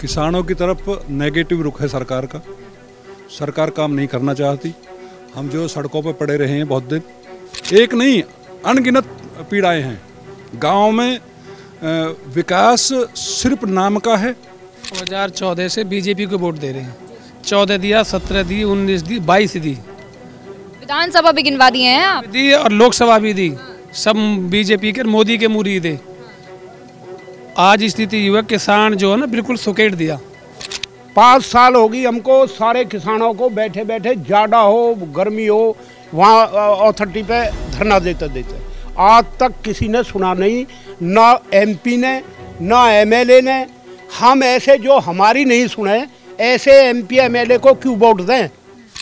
किसानों की तरफ नेगेटिव रुख है सरकार का। सरकार काम नहीं करना चाहती। हम जो सड़कों पर पड़े रहे हैं बहुत दिन, एक नहीं अनगिनत पीड़ाएं हैं। गांव में विकास सिर्फ नाम का है। 2014 से बीजेपी को वोट दे रहे हैं। 14 दिया, 17 दी, 19 दी, 22 दी। विधानसभा भी गिनवा दिए हैं आप? दी और लोकसभा भी दी। सब बीजेपी के, मोदी के मुरीद है। आज स्थिति युवा किसान जो है ना बिल्कुल सुकेट दिया। 5 साल होगी हमको, सारे किसानों को बैठे बैठे, ज़्यादा हो गर्मी हो, वहाँ अथॉरिटी पे धरना देते देते आज तक किसी ने सुना नहीं, ना एमपी ने ना एमएलए ने। हम ऐसे जो हमारी नहीं सुने, ऐसे एमपी एमएलए को क्यों वोट दें?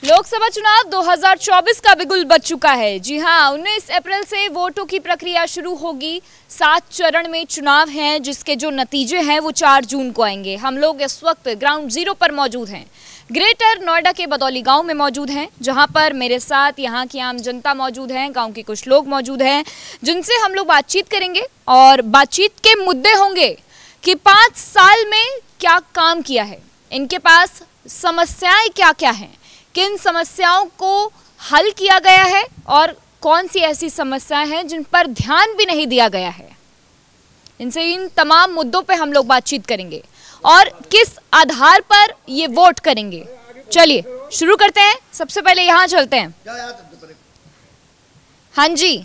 लोकसभा चुनाव 2024 का बिगुल बज चुका है। जी हाँ, 19 अप्रैल से वोटों की प्रक्रिया शुरू होगी। 7 चरण में चुनाव हैं, जिसके जो नतीजे हैं वो 4 जून को आएंगे। हम लोग इस वक्त ग्राउंड जीरो पर मौजूद हैं। ग्रेटर नोएडा के बदौली गांव में मौजूद हैं, जहां पर मेरे साथ यहां की आम जनता मौजूद है, गांव के कुछ लोग मौजूद हैं, जिनसे हम लोग बातचीत करेंगे। और बातचीत के मुद्दे होंगे कि 5 साल में क्या काम किया है, इनके पास समस्याएं क्या क्या हैं, किन समस्याओं को हल किया गया है और कौन सी ऐसी समस्याएं हैं जिन पर ध्यान भी नहीं दिया गया है। इनसे इन तमाम मुद्दों पे हम लोग बातचीत करेंगे और किस आधार पर ये वोट करेंगे। चलिए शुरू करते हैं। सबसे पहले यहाँ चलते हैं। हाँ जी,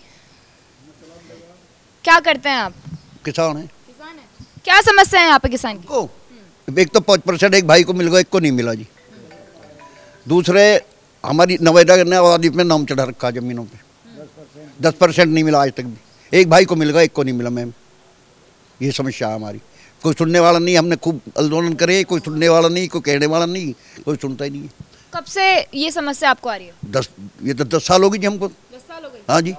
क्या करते हैं आप? किसान है। किसान है। क्या समस्या है यहाँ पे किसान की? एक तो 5% एक भाई को मिल गया, एक को नहीं मिला जी। दूसरे हमारी नोएडा ने आबादी में नाम चढ़ा रखा जमीनों पे, 10% नहीं मिला आज तक भी। एक भाई को मिल गया, एक को नहीं मिला मैम। ये समस्या है हमारी। कोई सुनने वाला नहीं। हमने खूब आंदोलन करे, कोई सुनने वाला नहीं, कोई कहने वाला नहीं, कोई सुनता ही नहीं है। कब से ये समस्या आपको आ रही है? ये तो 10 साल हो गई जी हमको। 10 साल हो गए? हाँ जी।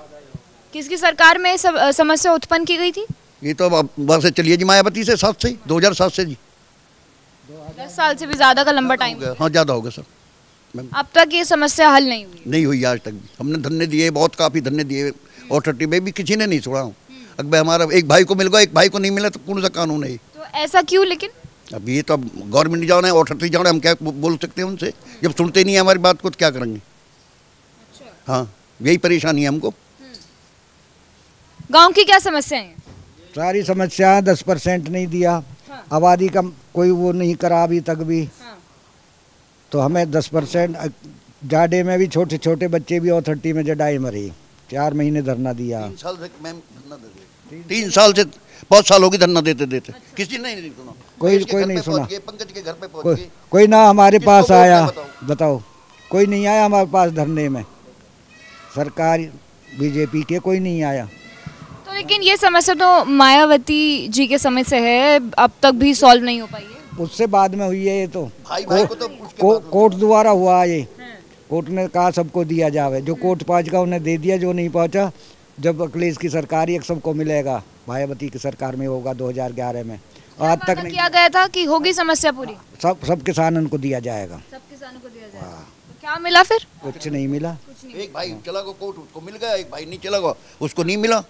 किसकी सरकार में समस्या उत्पन्न की गई थी? ये तो अब वहाँ से चलिए जी, मायावती से 7 से 2007 से जी। 10 साल से भी ज्यादा का लंबा टाइम। हाँ ज़्यादा हो गया सर। अब तक ये समस्या हल नहीं हुई? नहीं हुई आज तक भी। हमने धरने दिए, बहुत काफ़ी धरने दिए, अथॉरिटी में भी किसी ने नहीं सुना। अगर हमारा एक भाई को मिल गया, एक भाई को नहीं मिला, तो कौन सा कानून है? तो ऐसा क्यों? लेकिन अब ये तो गवर्नमेंट जाना है, अथॉरिटी जाना है, हम क्या बोल सकते हैं उनसे? जब सुनते नहीं है हमारी बात को तो क्या करेंगे? अच्छा। हाँ, यही परेशानी है हमको। गांव की क्या समस्या है? सारी समस्या 10% नहीं दिया। हाँ। आबादी का कोई वो नहीं करा अभी तक भी। हाँ। तो हमें 10% जाडे में भी छोटे छोटे बच्चे भी अथॉरिटी में जडाई मरी। 4 महीने धरना दिया। 3 साल से मैम धरना देते। 3 साल से बहुत साल हो गए धरना देते देते। अच्छा। किसी ने नहीं सुना। कोई नहीं सुना। पंकज के घर पे पहुंच गए। कोई ना हमारे पास आया। बताओ, कोई नहीं आया हमारे पास धरने में। सरकार बीजेपी के कोई नहीं आया। तो लेकिन ये समस्या तो मायावती जी के समय से है, अब तक भी सॉल्व नहीं हो पाई है। उससे बाद में हुई है। ये तो कोर्ट द्वारा हुआ ये। कोर्ट ने कहा सबको दिया जावे, जो कोर्ट पहुंचगा उन्हें दे दिया, जो नहीं पहुंचा जब अखिलेश की सरकार एक सबको मिलेगा। मायावती की सरकार में होगा 2011 में। आज तक नहीं किया गया था कि होगी समस्या पूरी। सब किसानों को दिया जाएगा। सब किसानों को दिया जाएगा। तो क्या मिला फिर? कुछ नहीं मिला। एक भाई चला गया कोर्ट, उसको मिल गया। एक भाई नहीं चला गया, उसको नहीं मिला।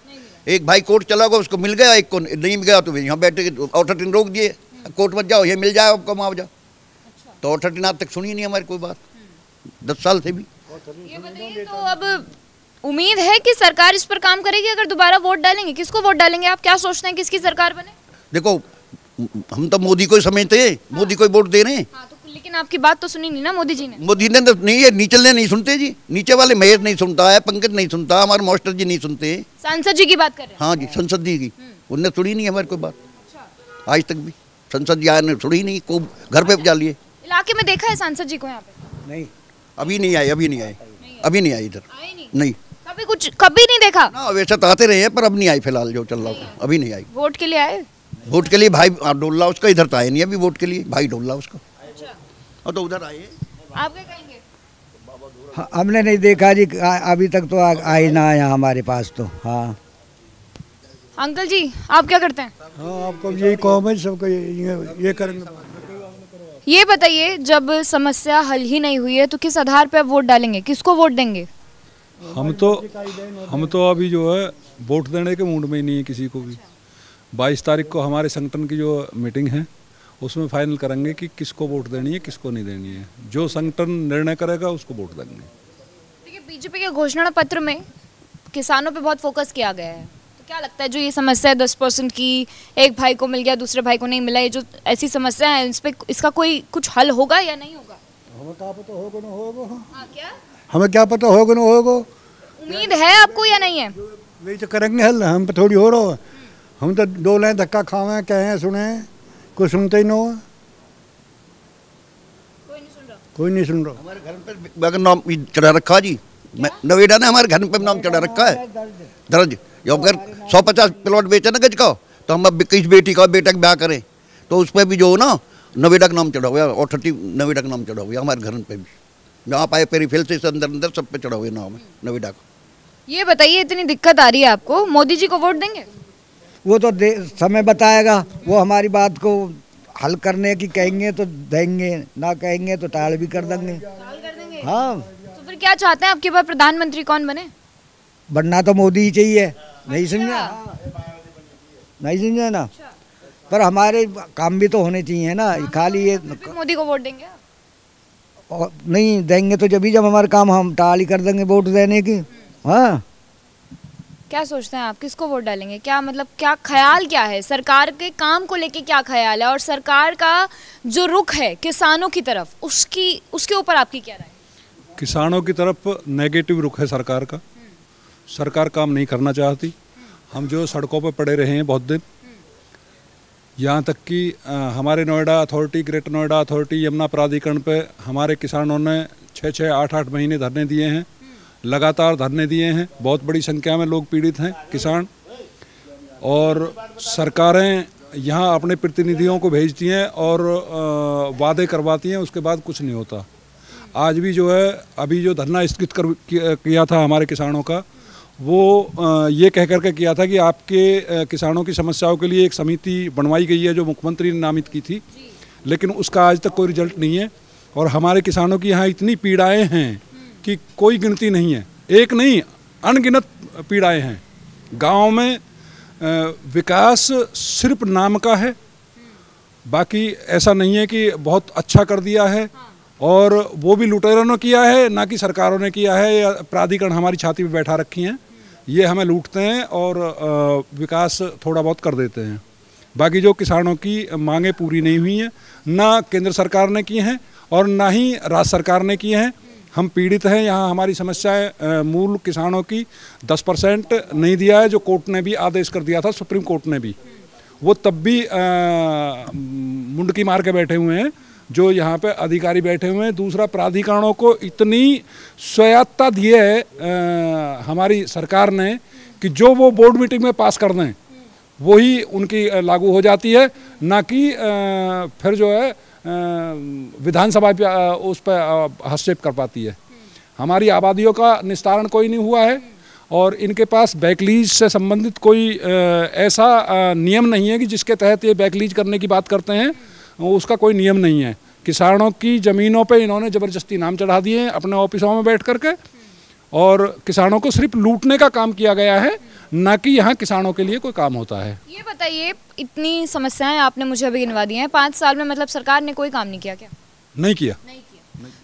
एक भाई कोर्ट चला गया, उसको मिल गया, एक को नहीं गया। तो यहाँ बैठे अथॉरिटी रोक दिए, कोर्ट मत जाओ, ये मिल जाए आपको मुआवजा। तो अथॉरिटी ने आज तक सुनी नहीं हमारी कोई बात, 10 साल से भी। ये बताइए, तो अब उम्मीद है कि सरकार इस पर काम करेगी अगर दोबारा वोट डालेंगे? किसको वोट डालेंगे? आप क्या सोचते हैं किसकी सरकार बने? देखो, हम तो मोदी को ही समझते हैं, मोदी को ही वोट दे रहे हैं। हाँ, तो लेकिन आपकी बात तो सुनी नहीं ना मोदी जी ने? मोदी ने तो नहीं है, नीचे नहीं सुनते जी। नीचे वाले महेश नहीं सुनता है, पंकज नहीं सुनता, हमारे मास्टर जी नहीं सुनते। सांसद जी की बात कर रहे हैं? हाँ जी, संसद जी की। उनने सुनी नहीं हमारी कोई बात आज तक भी। संसद जी आए ने सुनी नहीं, को घर पे जा लिए। इलाके में देखा है सांसद जी को यहाँ पे? नहीं, अभी नहीं आए, अभी नहीं आए, अभी नहीं आए इधर। नहीं, कभी नहीं देखा ना। वैसे तो आते रहे हैं पर अब नहीं आई फिलहाल जो चल रहा है, अभी नहीं आई। वोट के लिए आए? वोट के लिए भाई डोला उसका इधर तो आया नहीं अभी वोट के लिए, भाई डोला उसका। अच्छा। और तो उधर आए। आप क्या कहेंगे? हमने नहीं देखा जी, अभी तक तो आई ना आया हमारे पास तो। हाँ। अंकल जी, आप क्या करते हैं? हाँ, आपको यही काम है, सबको ये करेंगे। ये बताइए, जब समस्या हल ही नहीं हुई है तो किस आधार पर वोट डालेंगे? किसको वोट देंगे? हम तो अभी जो है वोट देने के मूड में ही नहीं है किसी को भी। 22 तारीख को हमारे संगठन की जो मीटिंग है उसमें फाइनल करेंगे कि किसको वोट देनी है, किसको नहीं देनी है। जो संगठन निर्णय करेगा उसको वोट देंगे। देखिए, बीजेपी के घोषणा पत्र में किसानों पे बहुत फोकस किया गया है, तो क्या लगता है जो ये समस्या है 10% की, एक भाई को मिल गया दूसरे भाई को नहीं मिला, ये जो ऐसी समस्या है इस पे इसका कोई कुछ हल होगा या नहीं होगा? हमें क्या पता होगा ना होगा। हाँ, क्या हमें क्या पता होगा ना होगा। उम्मीद है आपको या नहीं है? वही तो करेंगे हल, हम पे थोड़ी हो रहा है। हम तो 2 लाइन धक्का खावे, कहें सुने, कोई सुनते ही ना हो। कोई नहीं सुन रहा। हमारे घर पे अगर नाम चढ़ा रखा जी, नवेदा ने हमारे घर पे नाम चढ़ा रखा है दर्ज। अगर 150 प्लॉट बेचे ना गज का, तो हम अब किस बेटी का बेटा का ब्याह करें तो उस पर भी जो ना नवेदा का नाम चढ़ा हुआ, और 30 नवेदा का नाम चढ़ा हुआ हमारे घर पे भी। जहाँ पाए पेरीफेल से अंदर अंदर सब पे चढ़ा हुआ नाम है नवेदा का। ये बताइए, इतनी दिक्कत आ रही है आपको, मोदी जी को वोट देंगे? वो तो समय बताएगा। वो हमारी बात को हल करने की कहेंगे तो देंगे, ना कहेंगे तो टाल भी कर देंगे। हाँ, तो फिर क्या चाहते हैं आपके पास प्रधानमंत्री कौन बने? बनना तो मोदी ही चाहिए। नहीं समझा? नहीं समझा ना? पर हमारे काम भी तो होने चाहिए ना, खाली ये मोदी को वोट देंगे? और नहीं देंगे तो जब हमारे काम हम टाल ही कर देंगे वोट देने की। हाँ, क्या सोचते हैं आप, किसको वोट डालेंगे? क्या मतलब, क्या ख्याल क्या है सरकार के काम को लेके, क्या ख्याल है? और सरकार का जो रुख है किसानों की तरफ, उसके ऊपर आपकी क्या राय? किसानों की तरफ नेगेटिव रुख है सरकार का। सरकार काम नहीं करना चाहती। हम जो सड़कों पर पड़े रहे हैं बहुत दिन, यहाँ तक कि हमारे Noida authority, greater Noida authority, Yamuna प्राधिकरण पे हमारे किसानों ने 6-6, 8-8 महीने धरने दिए हैं, लगातार धरने दिए हैं। बहुत बड़ी संख्या में लोग पीड़ित हैं, किसान। और सरकारें यहाँ अपने प्रतिनिधियों को भेजती हैं और वादे करवाती हैं, उसके बाद कुछ नहीं होता। आज भी जो है, अभी जो धरना स्थगित किया था हमारे किसानों का, वो ये कह करके किया था कि आपके किसानों की समस्याओं के लिए एक समिति बनवाई गई है जो मुख्यमंत्री ने नामित की थी, लेकिन उसका आज तक कोई रिजल्ट नहीं है। और हमारे किसानों की यहाँ इतनी पीड़ाएं हैं कि कोई गिनती नहीं है। एक नहीं, अनगिनत पीड़ाएं हैं। गांव में विकास सिर्फ नाम का है, बाकी ऐसा नहीं है कि बहुत अच्छा कर दिया है। और वो भी लुटेरों ने किया है, ना कि सरकारों ने किया है या प्राधिकरण हमारी छाती पे बैठा रखी हैं। ये हमें लूटते हैं और विकास थोड़ा बहुत कर देते हैं। बाकी जो किसानों की मांगें पूरी नहीं हुई हैं, ना केंद्र सरकार ने की हैं और ना ही राज्य सरकार ने की हैं। हम पीड़ित हैं। यहाँ हमारी समस्याएं मूल किसानों की 10% नहीं दिया है, जो कोर्ट ने भी आदेश कर दिया था, सुप्रीम कोर्ट ने भी। वो तब भी मुंडकी मार के बैठे हुए हैं जो यहाँ पे अधिकारी बैठे हुए हैं। दूसरा, प्राधिकरणों को इतनी स्वायत्तता दी है हमारी सरकार ने कि जो वो बोर्ड मीटिंग में पास कर दें वही उनकी लागू हो जाती है, ना कि फिर जो है विधानसभा पे उस पर हस्तक्षेप कर पाती है। हमारी आबादियों का निस्तारण कोई नहीं हुआ है और इनके पास बैकलीज से संबंधित कोई ऐसा नियम नहीं है कि जिसके तहत ये बैकलीज करने की बात करते हैं, उसका कोई नियम नहीं है। किसानों की ज़मीनों पे इन्होंने ज़बरदस्ती नाम चढ़ा दिए हैं अपने ऑफिसों में बैठ करके, और किसानों को सिर्फ लूटने का काम किया गया है, ना कि यहाँ किसानों के लिए कोई काम होता है। ये बताइए, इतनी समस्याएं आपने मुझे अभी गिनवा दी हैं, 5 साल में मतलब सरकार ने कोई काम नहीं किया क्या? नहीं किया।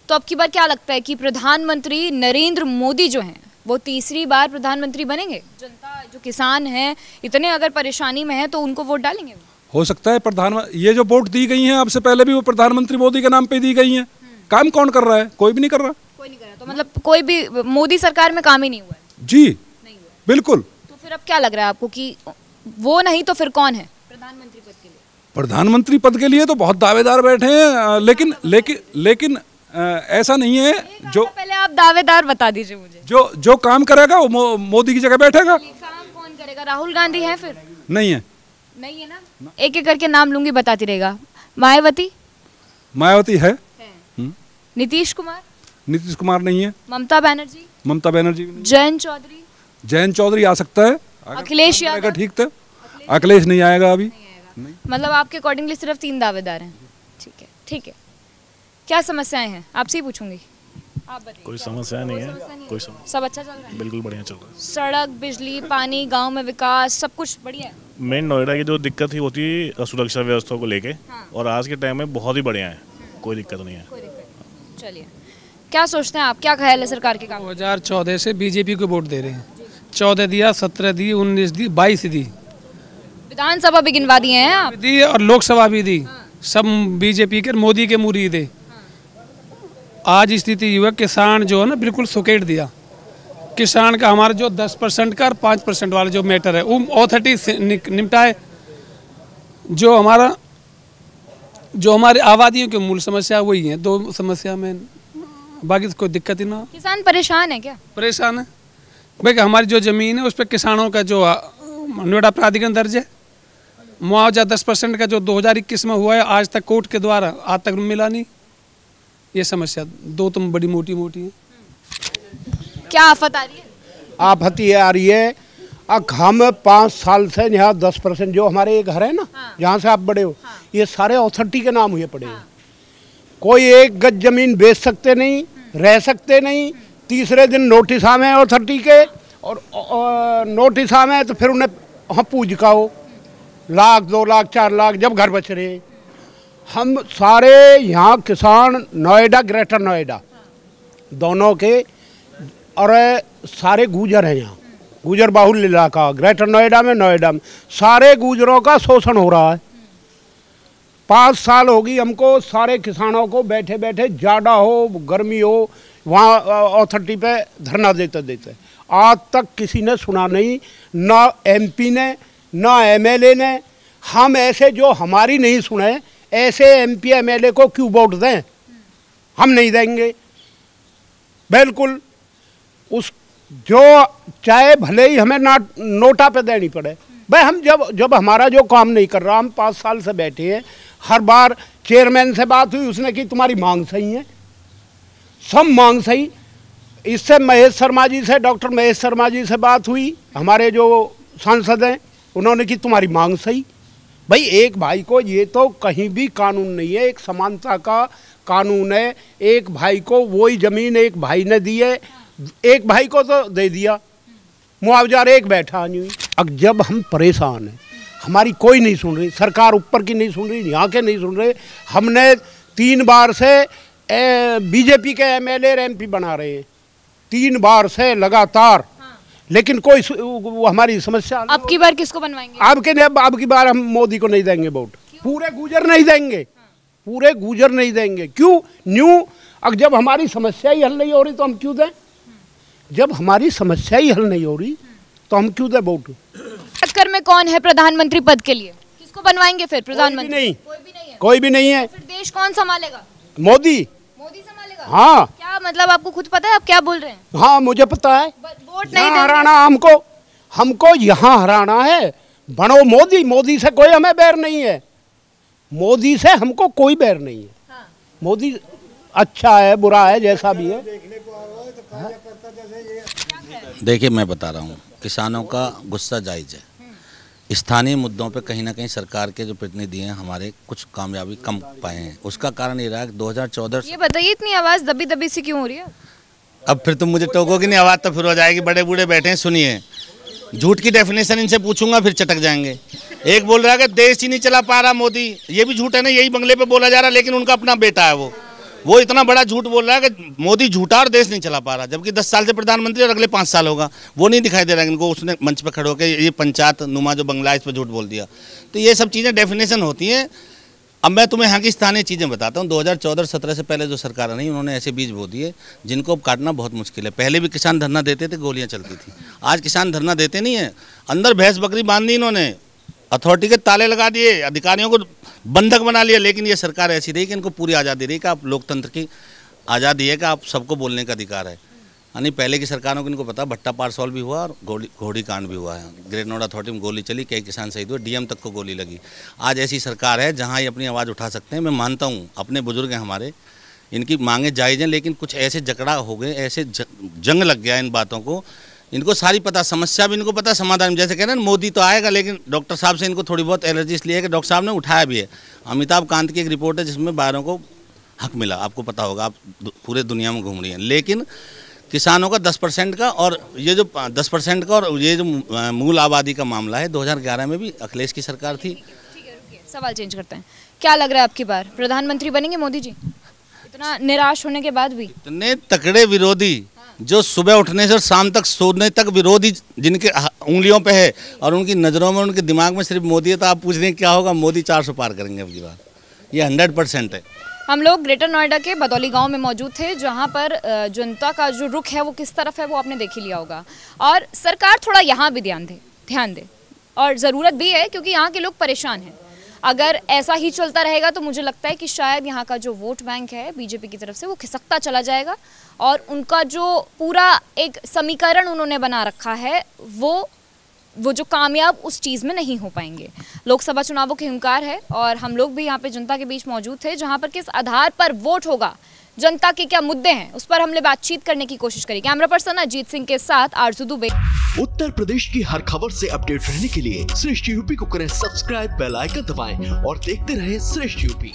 तो अब की बार क्या लगता है कि प्रधानमंत्री नरेंद्र मोदी जो हैं वो तीसरी बार प्रधानमंत्री बनेंगे? जनता, जो किसान हैं, इतने अगर परेशानी में है तो उनको वोट डालेंगे? हो सकता है प्रधानमंत्री, ये जो वोट दी गई हैं अब से पहले भी वो प्रधानमंत्री मोदी के नाम पे दी गई हैं। काम कौन कर रहा है? कोई भी नहीं कर रहा। कोई नहीं कर रहा। तो मतलब कोई भी मोदी सरकार में काम ही नहीं हुआ है? जी नहीं हुआ, बिल्कुल। तो फिर अब क्या लग रहा है आपको कि वो नहीं तो फिर कौन है प्रधानमंत्री पद के लिए? प्रधानमंत्री पद के लिए तो बहुत दावेदार बैठे हैं, लेकिन ऐसा नहीं है। जो पहले आप दावेदार बता दीजिए मुझे। जो काम करेगा वो मोदी की जगह बैठेगा। काम कौन करेगा? राहुल गांधी है? फिर नहीं है। नहीं है ना? एक एक करके नाम लूंगी, बताती रहेगा। मायावती है। नीतीश कुमार नहीं है। ममता बनर्जी नहीं। जयंत चौधरी आ सकता है। अखिलेश यादव? ठीक था, अखिलेश नहीं आएगा अभी। मतलब आपके अकॉर्डिंगली सिर्फ 3 दावेदार हैं। ठीक है। क्या समस्याएं हैं आपसे ही पूछूंगी, आप बताइए। कोई समस्या नहीं है, सब अच्छा चल रहा है? बिल्कुल बढ़िया चल रहा है। सड़क, बिजली, पानी, गांव में विकास, सब कुछ बढ़िया है? मेन नोएडा की जो दिक्कत ही होती है सुरक्षा व्यवस्था को लेके, और आज के टाइम में बहुत ही बढ़िया है, कोई दिक्कत नहीं है। चलिए, क्या सोचते हैं आप, क्या ख्याल है सरकार के काम? 2014 से बीजेपी को वोट दे रहे हैं। 14 दिया, 17 दी, 19 दी, 22 दी, विधानसभा भी गिनवा दिए हैं आप? दी और लोकसभा भी दी। सब बीजेपी के, मोदी के मुरीद है। आज स्थिति युवा किसान जो है ना बिल्कुल सुकेट दिया। किसान का हमारा जो 10% का और 5% वाला जो मैटर है वो अथॉरिटी से निपटाए। जो हमारे आबादियों की मूल समस्या वही है, 2 समस्या में, बाकी तो कोई दिक्कत ही ना हो। किसान परेशान है क्या? परेशान है भाई, हमारी जो ज़मीन है उस पर किसानों का जो नोएडा प्राधिकरण दर्ज है, मुआवजा 10% का जो 2021 में हुआ है आज तक कोर्ट के द्वारा आज तक मिला नहीं। ये समस्या 2 तो बड़ी मोटी है। क्या आफत आ रही है? आफत ये आ रही है, अब हम 5 साल से यहाँ 10% जो हमारे ये घर है ना, जहाँ से आप बड़े हो, ये सारे अथॉरिटी के नाम हुए पड़े हैं। कोई एक गज जमीन बेच सकते नहीं, रह सकते नहीं। तीसरे दिन नोटिस आवे अथॉरिटी के, और नोटिस आवे तो फिर उन्हें हम पूज का हो 1 लाख 2 लाख 4 लाख जब घर बच रहे। हम सारे यहाँ किसान नोएडा, ग्रेटर नोएडा दोनों के, और सारे गुजर हैं यहाँ, गुजर बाहुल्य इलाका ग्रेटर नोएडा में सारे गुजरों का शोषण हो रहा है। 5 साल होगी हमको, सारे किसानों को बैठे बैठे जाड़ा हो गर्मी हो वहाँ अथॉरिटी पे धरना देते आज तक किसी ने सुना नहीं, ना MP ने ना MLA ने। हम ऐसे जो हमारी नहीं सुने ऐसे MP MLA को क्यों वोट दें? हम नहीं देंगे बिल्कुल। उस जो चाहे भले ही हमें नोटा पे देनी पड़े भाई, हम जब हमारा जो काम नहीं कर रहा, हम 5 साल से बैठे हैं। हर बार चेयरमैन से बात हुई, उसने की तुम्हारी मांग सही है, सब मांग सही। इससे महेश शर्मा जी से, डॉक्टर महेश शर्मा जी से बात हुई, हमारे जो सांसद हैं, उन्होंने की तुम्हारी मांग सही। भाई एक भाई को, ये तो कहीं भी कानून नहीं है, एक समानता का कानून है। एक भाई को वही ज़मीन एक भाई ने दी है, एक भाई को तो दे दिया, मुआवजा एक बैठा नहीं हुई। अब जब हम परेशान हैं, हमारी कोई नहीं सुन रही, सरकार ऊपर की नहीं सुन रही, यहाँ के नहीं सुन रहे। हमने 3 बार से बीजेपी के MLA और MP बना रहे हैं, 3 बार से लगातार, लेकिन कोई हमारी समस्या। अब की बार किसको बनवाएंगे? अब की बार हम मोदी को नहीं देंगे वोट, पूरे गुजर नहीं देंगे, पूरे गुजर नहीं देंगे। क्यों? न्यू अब जब हमारी समस्या ही हल नहीं हो रही तो हम क्यों दें? जब हमारी समस्या ही हल नहीं हो रही तो हम क्यों दें वोट? टक्कर में कौन है प्रधानमंत्री पद के लिए? किसको बनवाएंगे फिर प्रधानमंत्री? कोई भी नहीं है। फिर देश कौन संभालेगा? मोदी संभालेगा। हाँ। क्या मतलब, आपको खुद पता है आप क्या बोल रहे हैं? हाँ मुझे पता है। वोट नहीं हराना हमको यहाँ हराना है। बनो मोदी से कोई हमें बैर नहीं है, मोदी से हमको कोई बैर नहीं है। हाँ। मोदी अच्छा है बुरा है जैसा भी है। देखिए मैं बता रहा हूँ, किसानों का गुस्सा जायज़ है। स्थानीय मुद्दों पे कहीं ना कहीं सरकार के जो प्रतिनिधि हैं हमारे कुछ कामयाबी कम पाए हैं। उसका कारण ये रहा है कि 2014। ये बताइए इतनी आवाज़ दबी दबी सी क्यों हो रही है? अब फिर तुम मुझे टोकोगी नहीं, आवाज़ तो फिर हो जाएगी। बड़े बूढ़े बैठे हैं, सुनिए। झूठ की डेफिनेशन इनसे पूछूंगा फिर चटक जाएंगे। एक बोल रहा है कि देश ही नहीं चला पा रहा मोदी, ये भी झूठ है ना, यही बंगले पे बोला जा रहा है, लेकिन उनका अपना बेटा है वो इतना बड़ा झूठ बोल रहा है कि मोदी झूठा और देश नहीं चला पा रहा, जबकि 10 साल से प्रधानमंत्री और अगले 5 साल होगा। वो नहीं दिखाई दे रहा है इनको। उसने मंच पर खड़े होकर ये पंचायत नुमा जो बंगला है इस पर झूठ बोल दिया। तो ये सब चीज़ें डेफिनेशन होती हैं। अब मैं तुम्हें यहाँ की स्थानीय चीज़ें बताता हूँ। 2014-17 से पहले जो सरकार नहीं, उन्होंने ऐसे बीज बो दिए जिनको अब काटना बहुत मुश्किल है। पहले भी किसान धरना देते थे, गोलियाँ चलती थी। आज किसान धरना देते नहीं है। अंदर भैंस बकरी बांध दी इन्होंने, अथॉरिटी के ताले लगा दिए, अधिकारियों को बंधक बना लिया। लेकिन ये सरकार ऐसी रही कि इनको पूरी आज़ादी रही कि आप लोकतंत्र की आज़ादी है कि आप सबको बोलने का अधिकार है। यानी पहले की सरकारों को इनको पता, भट्टा पारसौल भी हुआ और घोड़ी कांड भी हुआ है। ग्रेट नोएडा अथॉरिटी में गोली चली, कई किसान शहीद हुए, DM तक को गोली लगी। आज ऐसी सरकार है जहाँ ये अपनी आवाज़ उठा सकते हैं। मैं मानता हूँ अपने बुजुर्ग हैं हमारे, इनकी मांगे जायज़ हैं, लेकिन कुछ ऐसे जकड़ा हो गए, ऐसे जंग लग गया इन बातों को। इनको सारी पता, समस्या भी इनको पता, समाधान जैसे कह रहे हैं मोदी तो आएगा, लेकिन डॉक्टर साहब से इनको थोड़ी बहुत एलर्जी इसलिए है कि डॉक्टर साहब ने उठाया भी है। अमिताभ कांत की एक रिपोर्ट है जिसमें 12 को हक मिला, आपको पता होगा, आप पूरे दुनिया में घूम रही हैं। लेकिन किसानों का 10% का, और ये जो 10% का और ये जो मूल आबादी का मामला है, 2011 में भी अखिलेश की सरकार थी। ठीक है, रुकिए, सवाल चेंज करते हैं। क्या लग रहा है आपकी बार प्रधानमंत्री बनेंगे मोदी जी, इतना निराश होने के बाद भी? इतने तकड़े विरोधी, जो सुबह उठने से और शाम तक सोने तक विरोधी जिनके उंगलियों पे है और उनकी नज़रों में, उनके दिमाग में सिर्फ मोदी है, तो आप पूछ रहे हैं क्या होगा? मोदी 400 पार करेंगे अब की बार, ये 100% है। हम लोग ग्रेटर नोएडा के बदौली गांव में मौजूद थे, जहां पर जनता का जो रुख है वो किस तरफ है वो आपने देख ही लिया होगा। और सरकार थोड़ा यहाँ भी ध्यान दे, और ज़रूरत भी है, क्योंकि यहाँ के लोग परेशान हैं। अगर ऐसा ही चलता रहेगा तो मुझे लगता है कि शायद यहाँ का जो वोट बैंक है बीजेपी की तरफ से वो खिसकता चला जाएगा, और उनका जो पूरा एक समीकरण उन्होंने बना रखा है वो जो कामयाब उस चीज़ में नहीं हो पाएंगे। लोकसभा चुनावों की हुंकार है, और हम लोग भी यहाँ पे जनता के बीच मौजूद थे, जहाँ पर किस आधार पर वोट होगा, जनता के क्या मुद्दे हैं, उस पर हमने बातचीत करने की कोशिश करी। कैमरा पर्सन अजीत सिंह के साथ आरजू दुबे। उत्तर प्रदेश की हर खबर से अपडेट रहने के लिए श्रेष्ठ यूपी को करें सब्सक्राइब, बेल आइकन दबाएं और देखते रहें श्रेष्ठ यूपी।